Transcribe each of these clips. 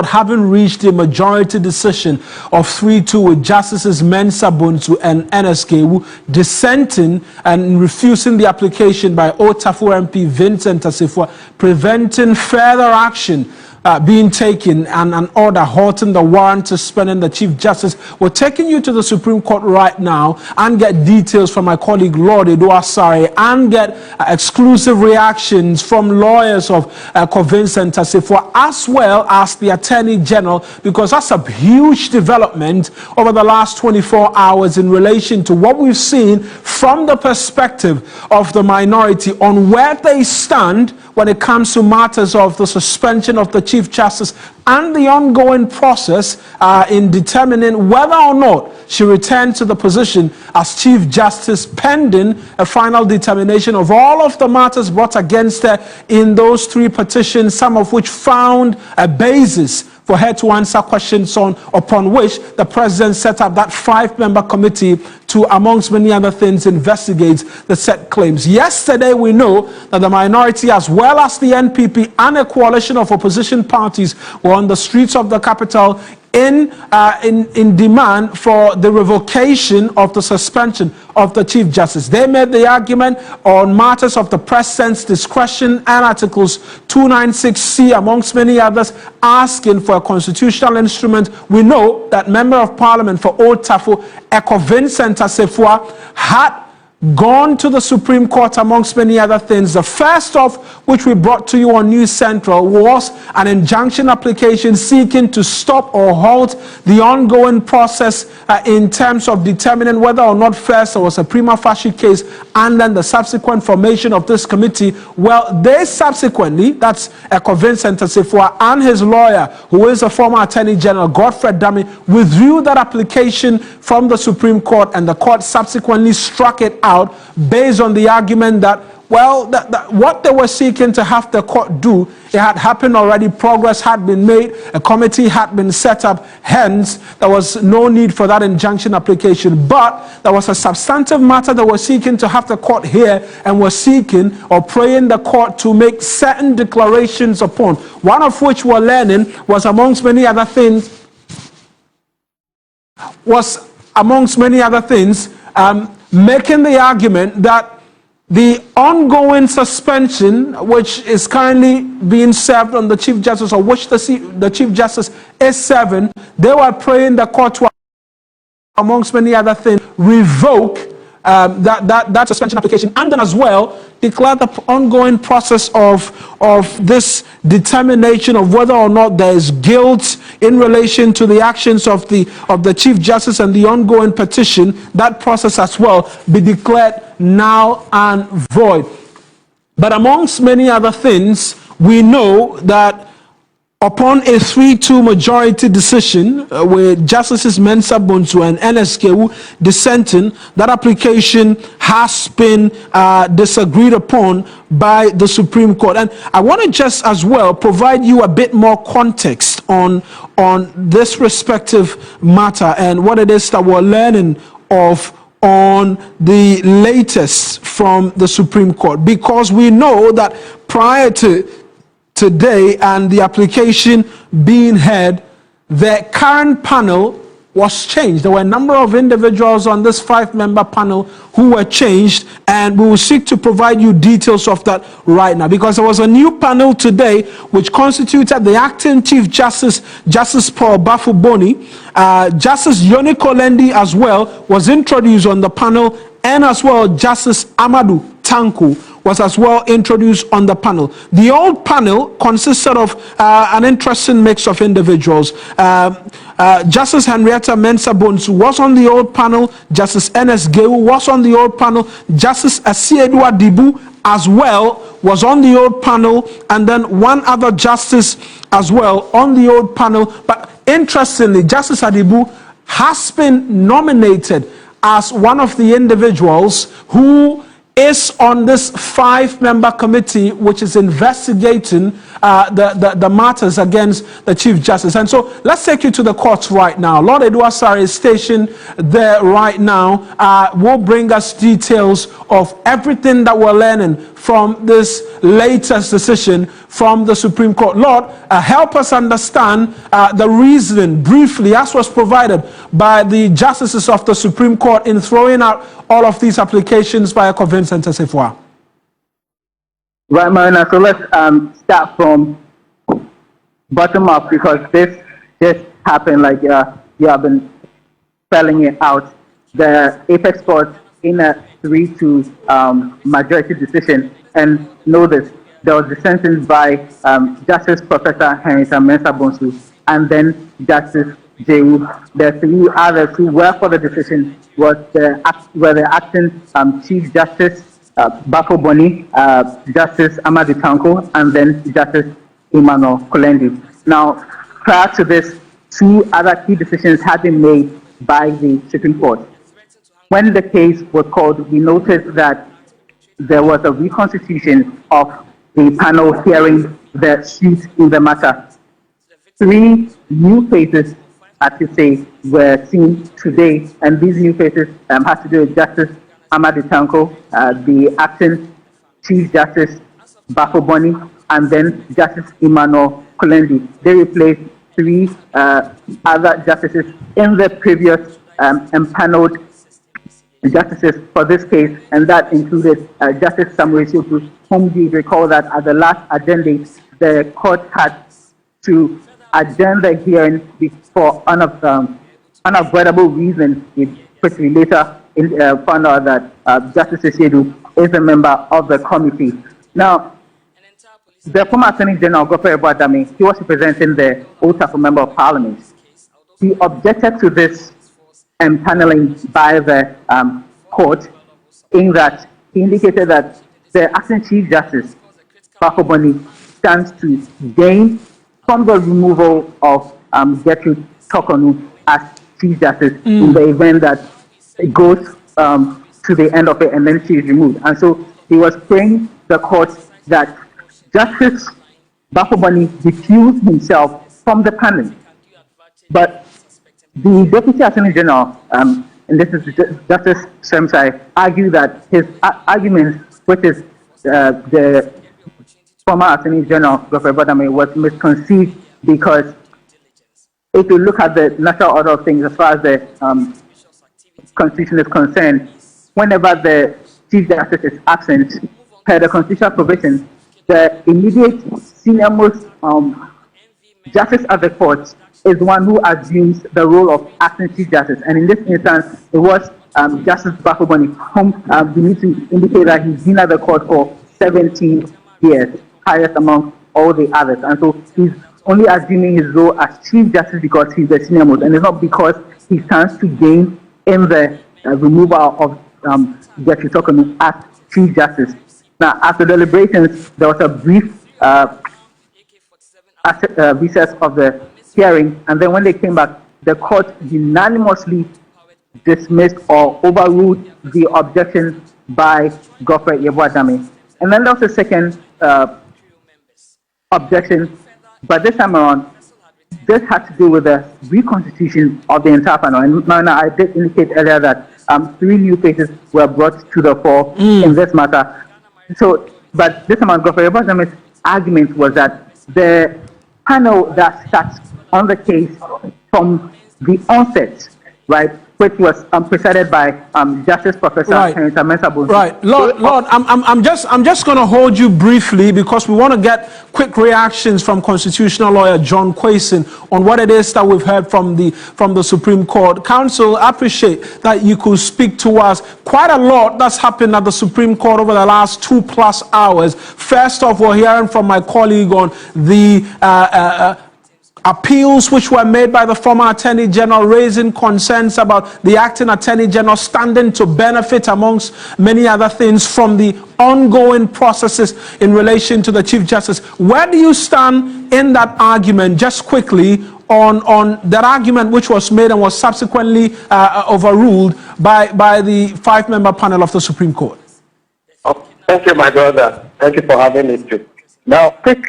having reached a majority decision of 3-2 with Justices Mensah Bonsu and NSK dissenting and refusing the application by Otafu MP Vincent Asifua, preventing further action being taken and an order halting the warrant suspending the Chief Justice. We're taking you to the Supreme Court right now and get details from my colleague Lord Eduasare and get exclusive reactions from lawyers of Vincent Asifua as well as the Attorney General, because that's a huge development over the last 24 hours in relation to what we've seen from the perspective of the minority on where they stand when it comes to matters of the suspension of the Chief Justice and the ongoing process in determining whether or not she returned to the position as Chief Justice pending a final determination of all of the matters brought against her in those 3 petitions, some of which found a basis for her to answer questions upon which the president set up that 5-member committee to, amongst many other things, investigate the said claims. Yesterday, we know that the minority, as well as the NPP and a coalition of opposition parties, were on the streets of the capital in demand for the revocation of the suspension of the Chief Justice. They made the argument on matters of the President's discretion and Articles 296C, amongst many others, asking for a constitutional instrument. We know that Member of Parliament for Old Tafo, Vincent Asifua, had gone to the Supreme Court, amongst many other things. The first of which we brought to you on News Central was an injunction application seeking to stop or halt the ongoing process in terms of determining whether or not first there was a prima facie case and then the subsequent formation of this committee. Well, they subsequently, that's Vincent Asifua and his lawyer, who is a former Attorney General, Godfred, withdrew that application from the Supreme Court, and the court subsequently struck it out based on the argument that, well, what they were seeking to have the court do, it had happened already, progress had been made, a committee had been set up, hence there was no need for that injunction application. But there was a substantive matter that was seeking to have the court hear, and was seeking or praying the court to make certain declarations upon, one of which we're learning was, amongst many other things, making the argument that the ongoing suspension, which is currently being served on the Chief Justice, or which the Chief Justice is serving, they were praying the court to, amongst many other things, revoke that suspension application, and then as well declare the ongoing process of this determination of whether or not there is guilt in relation to the actions of the Chief Justice and the ongoing petition, that process as well be declared null and void. But amongst many other things, we know that upon a 3-2 majority decision with Justices Mensah Bonsu and NSK dissenting, that application has been disagreed upon by the Supreme Court. And I want to just as well provide you a bit more context on this respective matter and what it is that we're learning of on the latest from the Supreme Court, because we know that prior to today and the application being heard, the current panel was changed. There were a number of individuals on this 5-member panel who were changed, and we will seek to provide you details of that right now, because there was a new panel today which constituted the acting Chief Justice, Justice Paul Bafuboni, Justice Yoni Kolendi as well was introduced on the panel, and as well Justice Amadou Tanku was as well introduced on the panel. The old panel consisted of an interesting mix of individuals. Justice Henrietta Mensah Bonsu was on the old panel, Justice N.S. Gewu was on the old panel, Justice Asiedua Dibu as well was on the old panel, and then one other justice as well on the old panel. But interestingly, Justice Adibu has been nominated as one of the individuals who is on this 5-member committee which is investigating the matters against the Chief Justice. And so let's take you to the courts right now. Lord Eduasare is stationed there right now. Will bring us details of everything that we're learning from this latest decision from the Supreme Court. Lord, help us understand the reasoning briefly as was provided by the justices of the Supreme Court in throwing out all of these applications by a Vincent Tasifwa. Right, Marina. So let's start from bottom up, because this just happened, like you have been spelling it out. The Apex Court in a 3-2 majority decision, and notice there was dissenting by Justice Professor Henrietta Mensah-Bonsu and then Justice Jehu. The 3 others who were for the decision were the acting Chief Justice Bafo Boni, Justice Amadou Tanko, and then Justice Emmanuel Kolendi. Now, prior to this, 2 other key decisions had been made by the Supreme Court. When the case was called, we noticed that there was a reconstitution of the panel hearing the suit in the matter. 3 new cases, I should say, were seen today, and these new cases have to do with Justice Amadou Tanko, the acting Chief Justice Bafo Boni, and then Justice Emmanuel Kolendi. They replaced 3 other justices in the previous empaneled justices for this case, and that included Justice Samuel Sioku, whom you recall that at the last agenda, the court had to adjourn the hearing for unavoidable reason, which we later found out that Justice Sioku is a member of the committee. Now, the former Attorney General, Godfred, he was representing the Otafu Member of Parliament. He objected to this paneling by the court, in that he indicated that the acting Chief Justice, Bafo Boni, stands to gain from the removal of Gertrude Tokonu as Chief Justice in the event that it goes to the end of it and then she is removed. And so he was praying the court that Justice Bafo Boni recused himself from the panel. But the Deputy Attorney General, and this is Justice Semsai, argued that his argument, which is the former Attorney General, Godfred, was misconceived, because if you look at the natural order of things as far as the Constitution is concerned, whenever the Chief Justice is absent, per the constitutional provision, the immediate senior-most justice of the court is one who assumes the role of acting Chief Justice. And in this instance, it was Justice Bafo Boni, whom we need to indicate that he's been at the court for 17 years, highest among all the others. And so he's only assuming his role as Chief Justice because he's the senior most, and it's not because he stands to gain in the removal of Gertrude Tokonu as Chief Justice. Now, after deliberations, there was a brief recess of the hearing, and then when they came back, the court unanimously dismissed or overruled the objection by Godfred Yeboah-Dame. And then there was a second objection, but this time around, this had to do with the reconstitution of the entire panel. And now I did indicate earlier that 3 new cases were brought to the fore in this matter. So, but this time, Godfred Yeboah-Dame's argument was that the panel that starts on the case from the onset, right, which was presided by Justice Professor Henrietta Mensah-Bonsu. Right, Lord, I'm just going to hold you briefly, because we want to get quick reactions from constitutional lawyer John Kwesi on what it is that we've heard from the Supreme Court. Counsel, I appreciate that you could speak to us. Quite a lot that's happened at the Supreme Court over the last 2+ hours. First off, we're hearing from my colleague on the appeals which were made by the former Attorney General, raising concerns about the acting Attorney General standing to benefit, amongst many other things, from the ongoing processes in relation to the Chief Justice. Where do you stand in that argument, just quickly, on that argument which was made and was subsequently overruled by the 5-member panel of the Supreme Court? Thank you, my brother. Thank you for having me too. Now, quick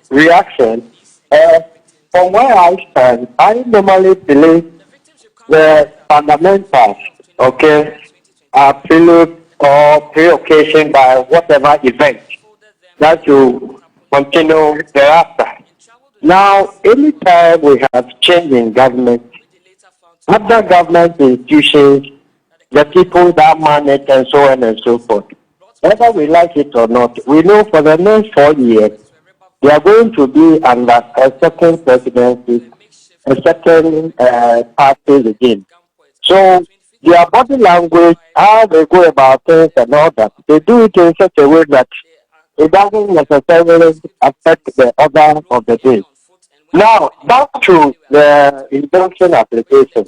reaction. From where I stand, I normally believe the fundamentals, okay, are filled or pre-occasioned by whatever event that you continue thereafter. Now, anytime we have change in government, other government institutions, the people that manage and so on and so forth, whether we like it or not, we know for the next 4 years, they are going to be under a certain presidency, a certain party again. So their body language, how they go about things and all that, they do it in such a way that it doesn't necessarily affect the order of the day. Now, back to the injunction application.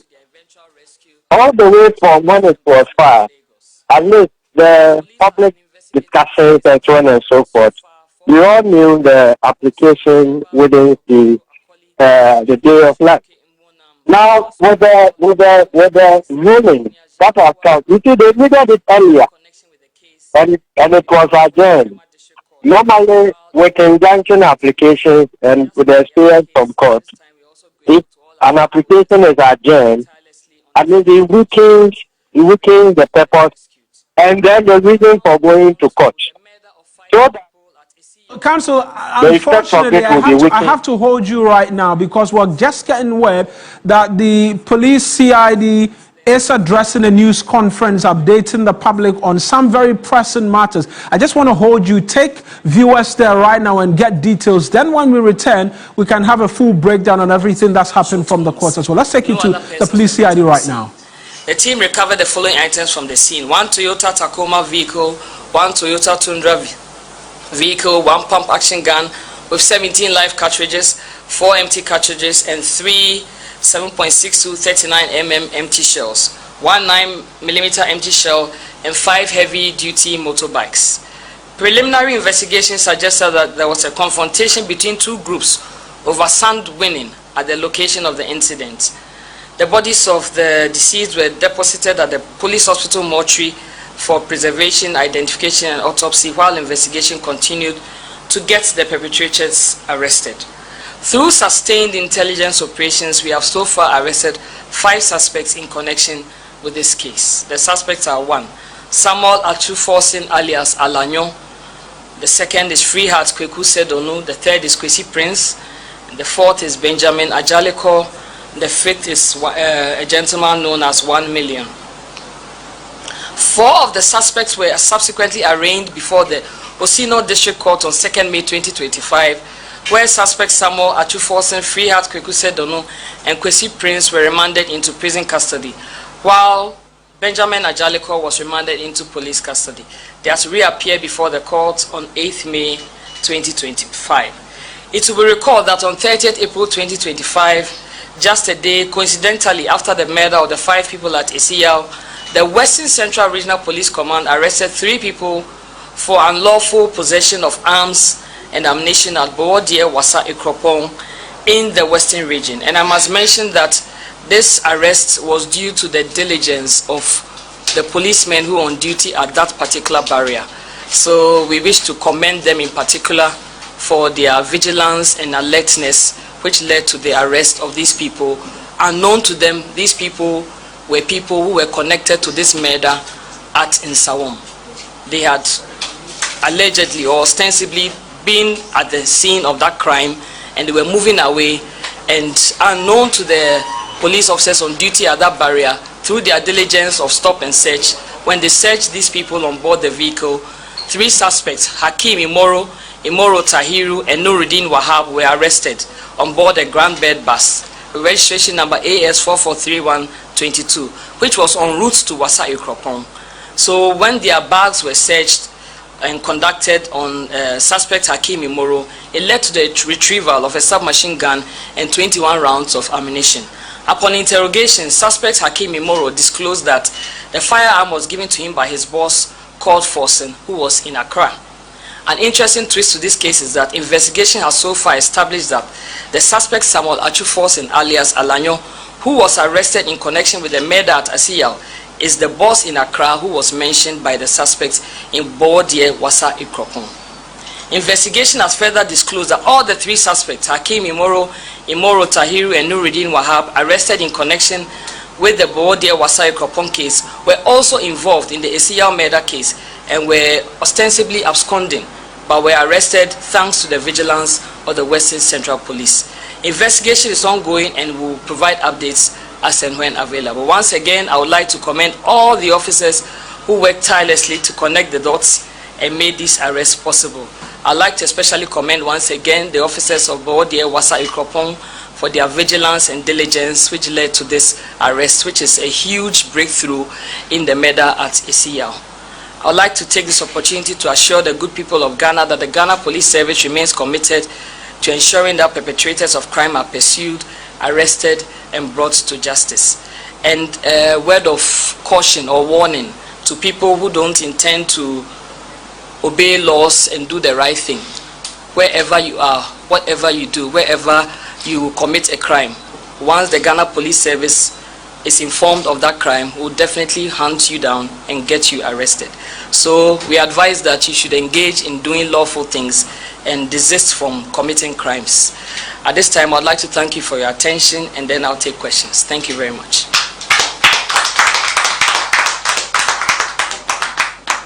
All the way from when it was filed, at least the public discussions and so on and so forth, we all knew the application within the day of life. Now, with the ruling that was come, you see, they needed it earlier, and it was adjourned. Normally, with injunction applications and with the experience from court, if an application is adjourned, I mean, it weakens the purpose and then the reason for going to court. So, Counsel, unfortunately, I have to hold you right now because we're just getting word that the police CID is addressing a news conference updating the public on some very pressing matters. I just want to hold you, take viewers there right now and get details. Then when we return, we can have a full breakdown on everything that's happened from the court as well. Let's take you to the police CID right now. The team recovered the following items from the scene: 1 Toyota Tacoma vehicle, 1 Toyota Tundra vehicle, 1 pump action gun with 17 live cartridges, 4 empty cartridges, and 3 7.62 39mm empty shells, 1 9mm empty shell, and 5 heavy-duty motorbikes. Preliminary investigation suggested that there was a confrontation between two groups over sand winning at the location of the incident. The bodies of the deceased were deposited at the police hospital mortuary for preservation, identification, and autopsy while investigation continued to get the perpetrators arrested. Through sustained intelligence operations, we have so far arrested 5 suspects in connection with this case. The suspects are: 1, Samuel Achuforsin alias Alanyo. The second is Freeheart Kweku Sedonu. The third is Kwesi Prince. The fourth is Benjamin Ajaleko. The fifth is a gentleman known as 1 Million. 4 of the suspects were subsequently arraigned before the Osino District Court on 2nd May 2025, where suspects Samuel Achuforsin, Freeheart Kweku Sedonu, and Kwesi Prince were remanded into prison custody, while Benjamin Ajaleko was remanded into police custody. They are to reappear before the court on 8th May 2025. It will be recalled that on 30th April 2025, just a day coincidentally after the murder of the 5 people at Esial, the Western Central Regional Police Command arrested 3 people for unlawful possession of arms and ammunition at Boodie Wasa Ikropong in the Western region. And I must mention that this arrest was due to the diligence of the policemen who are on duty at that particular barrier. So we wish to commend them in particular for their vigilance and alertness, which led to the arrest of these people. Unknown to them, these people were people who were connected to this murder at Nsawam. They had allegedly or ostensibly been at the scene of that crime, and they were moving away, and unknown to the police officers on duty at that barrier, through their diligence of stop and search, when they searched these people on board the vehicle, 3 suspects, Hakim Imoro Tahiru, and Nuruddin Wahab, were arrested on board a Grand Bed bus, registration number AS443122, which was en route to Wasa Ikropong. So when their bags were searched and conducted on suspect Hakim Imoro, it led to the retrieval of a submachine gun and 21 rounds of ammunition. Upon interrogation, suspect Hakim Imoro disclosed that the firearm was given to him by his boss called Forsen, who was in Accra. An interesting twist to this case is that investigation has so far established that the suspect Samuel Achuforsin alias Alanyo, who was arrested in connection with the murder at Asiyal, is the boss in Accra who was mentioned by the suspects in Bodie Wasa Ikropon. Investigation has further disclosed that all the 3 suspects, Hakim Imoro, Tahiru, and Nuruddin Wahab, arrested in connection with the Bodie Wasa Ikropon case, were also involved in the Esiyao murder case and were ostensibly absconding, but were arrested thanks to the vigilance of the Western Central Police. Investigation is ongoing and will provide updates as and when available. Once again, I would like to commend all the officers who worked tirelessly to connect the dots and made this arrest possible. I'd like to especially commend once again the officers of Bodie Wasa Ikropon for their vigilance and diligence which led to this arrest, which is a huge breakthrough in the murder at Esiyao. I would like to take this opportunity to assure the good people of Ghana that the Ghana Police Service remains committed to ensuring that perpetrators of crime are pursued, arrested, and brought to justice. And a word of caution or warning to people who don't intend to obey laws and do the right thing. Wherever you are, whatever you do, wherever you commit a crime, once the Ghana Police Service is informed of that crime, will definitely hunt you down and get you arrested. So we advise that you should engage in doing lawful things and desist from committing crimes. At this time, I'd like to thank you for your attention, and then I'll take questions. Thank you very much.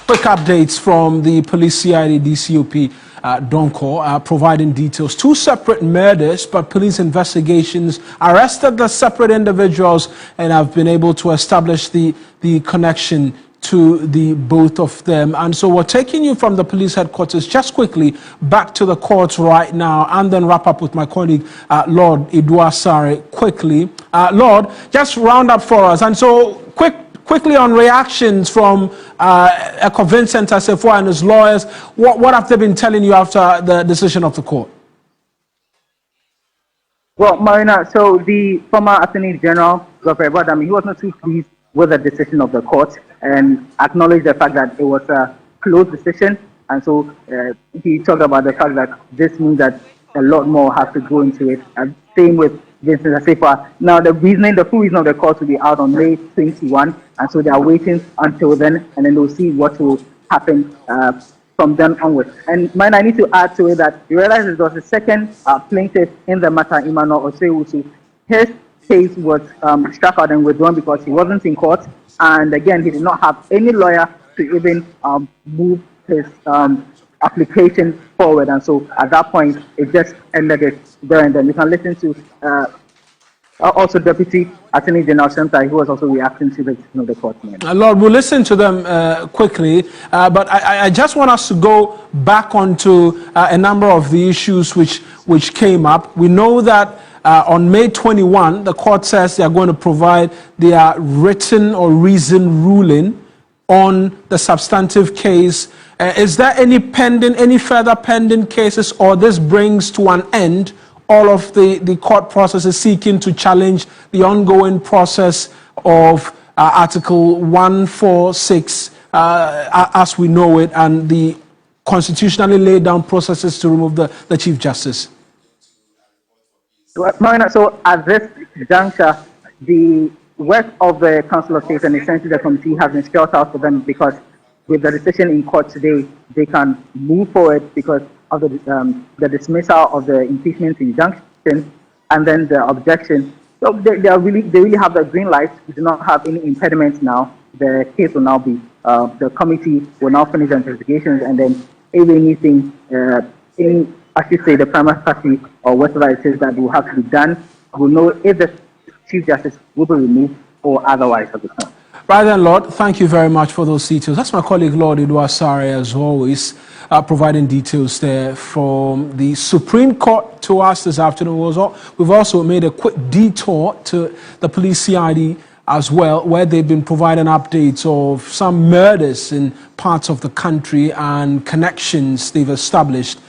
Quick updates from the police CID DCOP Donko providing details. 2 separate murders, but police investigations arrested the separate individuals and have been able to establish the connection to the both of them. And so we're taking you from the police headquarters just quickly back to the court right now, and then wrap up with my colleague Lord Iduasare quickly. Lord, just round up for us. And so quickly on reactions from Vincent Asefo and his lawyers. What have they been telling you after the decision of the court? Well, Marina, so the former Attorney General, Godfred, he was not too pleased with the decision of the court and acknowledged the fact that it was a close decision. And so he talked about the fact that this means that a lot more has to go into it. And same with Vincent Asefo. Now, the full reason of the court will be out on May 21, and so they are waiting until then, and then they'll see what will happen from then onwards. And mine, I need to add to it that you realize there was a second plaintiff in the matter, Emmanuel Osewusu. His case was struck out and withdrawn because he wasn't in court, and again, he did not have any lawyer to even move his application forward, and so at that point it just ended it there and then. You can listen to also Deputy Attorney General Shantai, who was also reacting to the decision of the court. Lord, we'll listen to them quickly, but I just want us to go back onto a number of the issues which came up. We know that on May 21, the court says they are going to provide their written or reasoned ruling on the substantive case. Is there any further pending cases, or this brings to an end all of the court processes seeking to challenge the ongoing process of Article 146 as we know it, and the constitutionally laid down processes to remove the Chief Justice? Marina, so at this juncture, the work of the Council of State and essentially the committee has been spelled out for them, because with the decision in court today, they can move forward because of the dismissal of the impeachment injunction and then the objection. So they really have the green light. We do not have any impediments now. The case will now be, the committee will now finish the investigations, and then if anything, I should say the primary party or whatever it is that will have to be done, we'll know if the Chief Justice will be removed or otherwise at the time. Right then, Lord, thank you very much for those details. That's my colleague, Lord Iduasare, as always, providing details there from the Supreme Court to us this afternoon. We've also made a quick detour to the police CID as well, where they've been providing updates of some murders in parts of the country and connections they've established